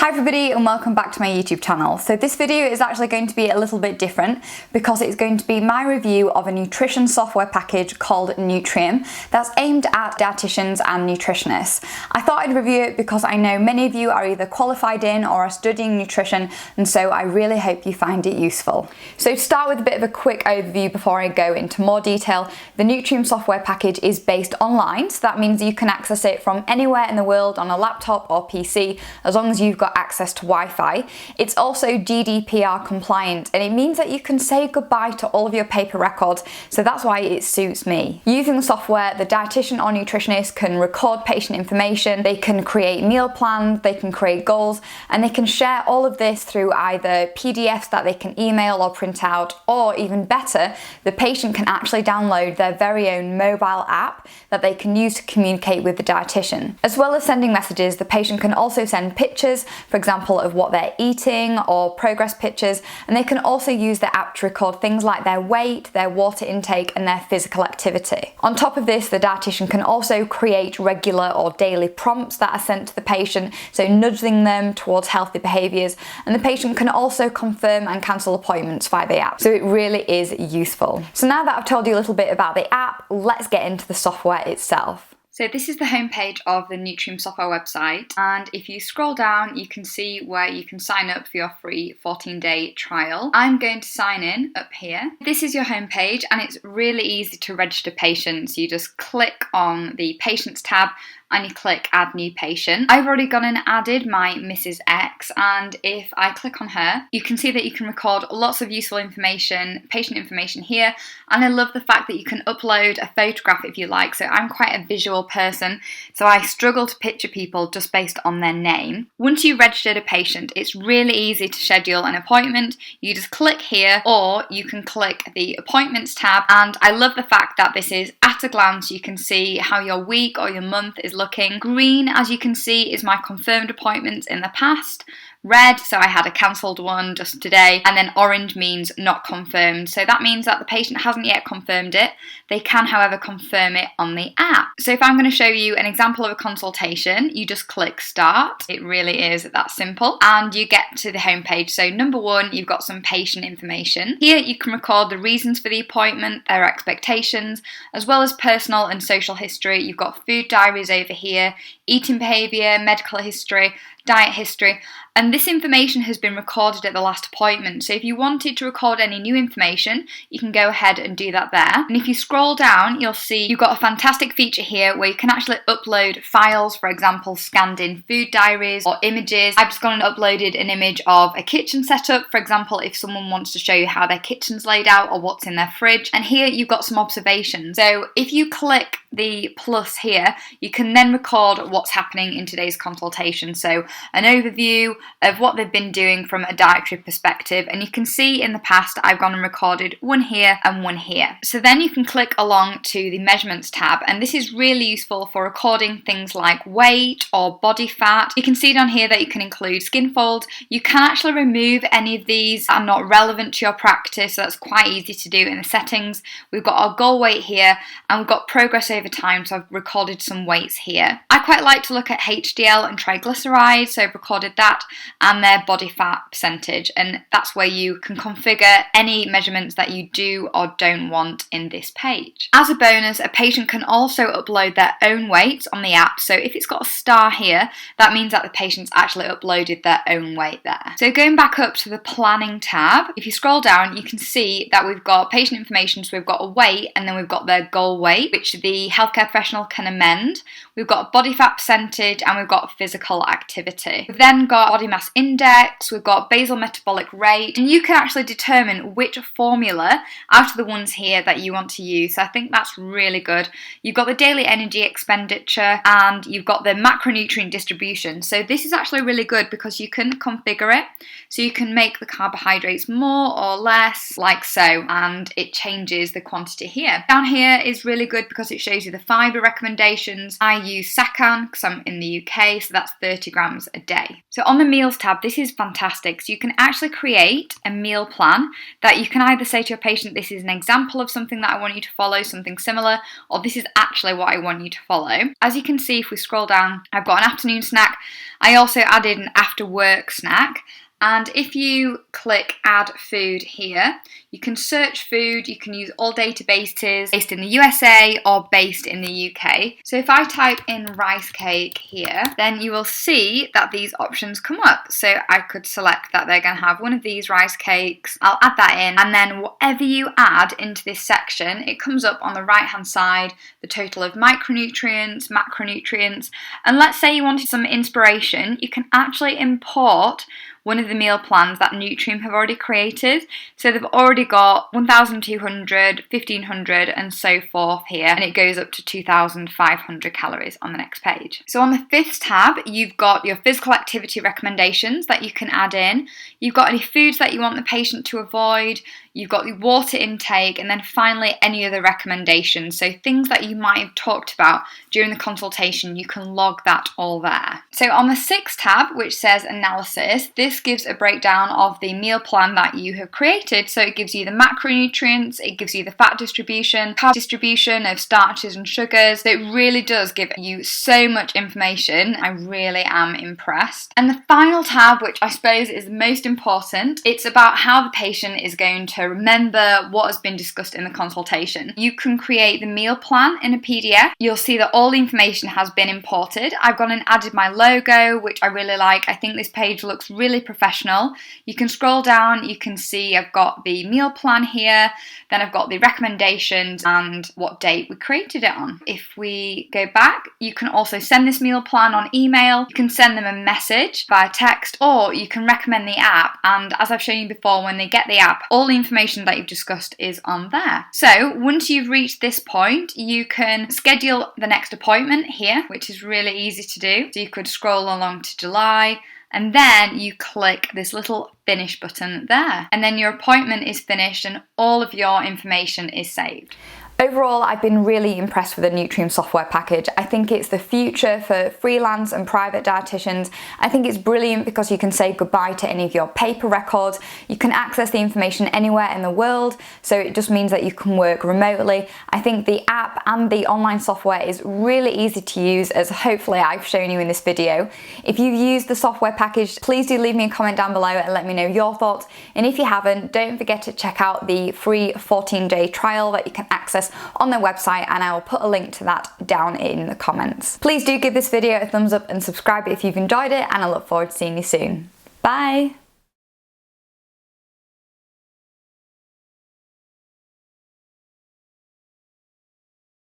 Hi everybody and welcome back to my YouTube channel. So this video is actually going to be a little bit different because it's going to be my review of a nutrition software package called Nutrium that's aimed at dietitians and nutritionists. I thought I'd review it because I know many of you are either qualified in or are studying nutrition, and so I really hope you find it useful. So to start with a bit of a quick overview before I go into more detail, the Nutrium software package is based online, so that means you can access it from anywhere in the world on a laptop or PC as long as you've got access to Wi-Fi. It's also GDPR compliant, and it means that you can say goodbye to all of your paper records, so that's why it suits me. Using the software, the dietitian or nutritionist can record patient information, they can create meal plans, they can create goals, and they can share all of this through either PDFs that they can email or print out, or even better, the patient can actually download their very own mobile app that they can use to communicate with the dietitian. As well as sending messages, the patient can also send pictures, for example, of what they're eating or progress pictures, and they can also use the app to record things like their weight, their water intake, and their physical activity. On top of this, the dietitian can also create regular or daily prompts that are sent to the patient, so nudging them towards healthy behaviours, and the patient can also confirm and cancel appointments via the app, so it really is useful. So now that I've told you a little bit about the app, let's get into the software itself. So this is the homepage of the Nutrium software website, and if you scroll down you can see where you can sign up for your free 14-day trial. I'm going to sign in up here. This is your homepage and it's really easy to register patients. You just click on the Patients tab and you click Add New Patient. I've already gone and added my Mrs. X, and if I click on her, you can see that you can record lots of useful information, patient information here, and I love the fact that you can upload a photograph if you like. So I'm quite a visual person, so I struggle to picture people just based on their name. Once you've registered a patient, it's really easy to schedule an appointment. You just click here, or you can click the Appointments tab, and I love the fact that this is at a glance. You can see how your week or your month is looking. Green, as you can see, is my confirmed appointments in the past. Red, so I had a cancelled one just today, and then orange means not confirmed. So that means that the patient hasn't yet confirmed it. They can, however, confirm it on the app. So if I'm going to show you an example of a consultation, you just click Start. It really is that simple, and you get to the homepage. So number one, you've got some patient information. Here you can record the reasons for the appointment, their expectations, as well as personal and social history. You've got food diaries over here, eating behaviour, medical history, diet history, and this information has been recorded at the last appointment. So if you wanted to record any new information, you can go ahead and do that there. And if you scroll down, you'll see you've got a fantastic feature here where you can actually upload files, for example, scanned in food diaries or images. I've just gone and uploaded an image of a kitchen setup, for example, if someone wants to show you how their kitchen's laid out or what's in their fridge. And here you've got some observations. So if you click the plus here, you can then record what's happening in today's consultation. So an overview of what they've been doing from a dietary perspective, and you can see in the past I've gone and recorded one here and one here. So then you can click along to the Measurements tab, and this is really useful for recording things like weight or body fat. You can see down here that you can include skin folds. You can actually remove any of these that are not relevant to your practice, so that's quite easy to do in the settings. We've got our goal weight here, and we've got progress over time, so I've recorded some weights here. I quite like to look at HDL and triglycerides, so I've recorded that, and their body fat percentage, and that's where you can configure any measurements that you do or don't want in this page. As a bonus, a patient can also upload their own weights on the app, so if it's got a star here, that means that the patient's actually uploaded their own weight there. So going back up to the Planning tab, if you scroll down, you can see that we've got patient information, so we've got a weight, and then we've got their goal weight, which the healthcare professional can amend. We've got body fat percentage, and we've got physical activity. We've then got body mass index, we've got basal metabolic rate, and you can actually determine which formula out of the ones here that you want to use. So I think that's really good. You've got the daily energy expenditure, and you've got the macronutrient distribution. So this is actually really good because you can configure it. So you can make the carbohydrates more or less, like so, and it changes the quantity here. Down here is really good because it shows you the fibre recommendations. I use Sakan because I'm in the UK, so that's 30 grams grams a day. So on the meals tab, this is fantastic. So you can actually create a meal plan that you can either say to your patient, this is an example of something that I want you to follow, something similar, or this is actually what I want you to follow. As you can see, if we scroll down, I've got an afternoon snack. I also added an after work snack. And if you click add food here, you can search food, you can use all databases based in the USA or based in the UK. So if I type in rice cake here, then you will see that these options come up. So I could select that they're going to have one of these rice cakes. I'll add that in, and then whatever you add into this section, it comes up on the right hand side, the total of micronutrients, macronutrients. And let's say you wanted some inspiration, you can actually import one of the meal plans that Nutrium have already created. So they've already got 1,200, 1,500 and so forth here, and it goes up to 2,500 calories on the next page. So on the 5th tab, you've got your physical activity recommendations that you can add in. You've got any foods that you want the patient to avoid. You've got the water intake, and then finally any other recommendations. So things that you might have talked about during the consultation, you can log that all there. So on the 6th tab, which says analysis, this gives a breakdown of the meal plan that you have created. So it gives you the macronutrients, it gives you the fat distribution, carb distribution of starches and sugars. So it really does give you so much information. I really am impressed. And the final tab, which I suppose is the most important, it's about how the patient is going to remember what has been discussed in the consultation. You can create the meal plan in a PDF. You'll see that all the information has been imported. I've gone and added my logo, which I really like. I think this page looks really professional. You can scroll down, you can see I've got the meal plan here, then I've got the recommendations and what date we created it on. If we go back, you can also send this meal plan on email, you can send them a message via text, or you can recommend the app, and as I've shown you before, when they get the app, all the information that you've discussed is on there. So once you've reached this point, you can schedule the next appointment here, which is really easy to do. So you could scroll along to July, and then you click this little finish button there, and then your appointment is finished and all of your information is saved. Overall, I've been really impressed with the Nutrium software package. I think it's the future for freelance and private dietitians. I think it's brilliant because you can say goodbye to any of your paper records. You can access the information anywhere in the world, so it just means that you can work remotely. I think the app and the online software is really easy to use, as hopefully I've shown you in this video. If you've used the software package, please do leave me a comment down below and let me know your thoughts. And if you haven't, don't forget to check out the free 14-day trial that you can access on their website, and I will put a link to that down in the comments. Please do give this video a thumbs up and subscribe if you've enjoyed it, and I look forward to seeing you soon. Bye!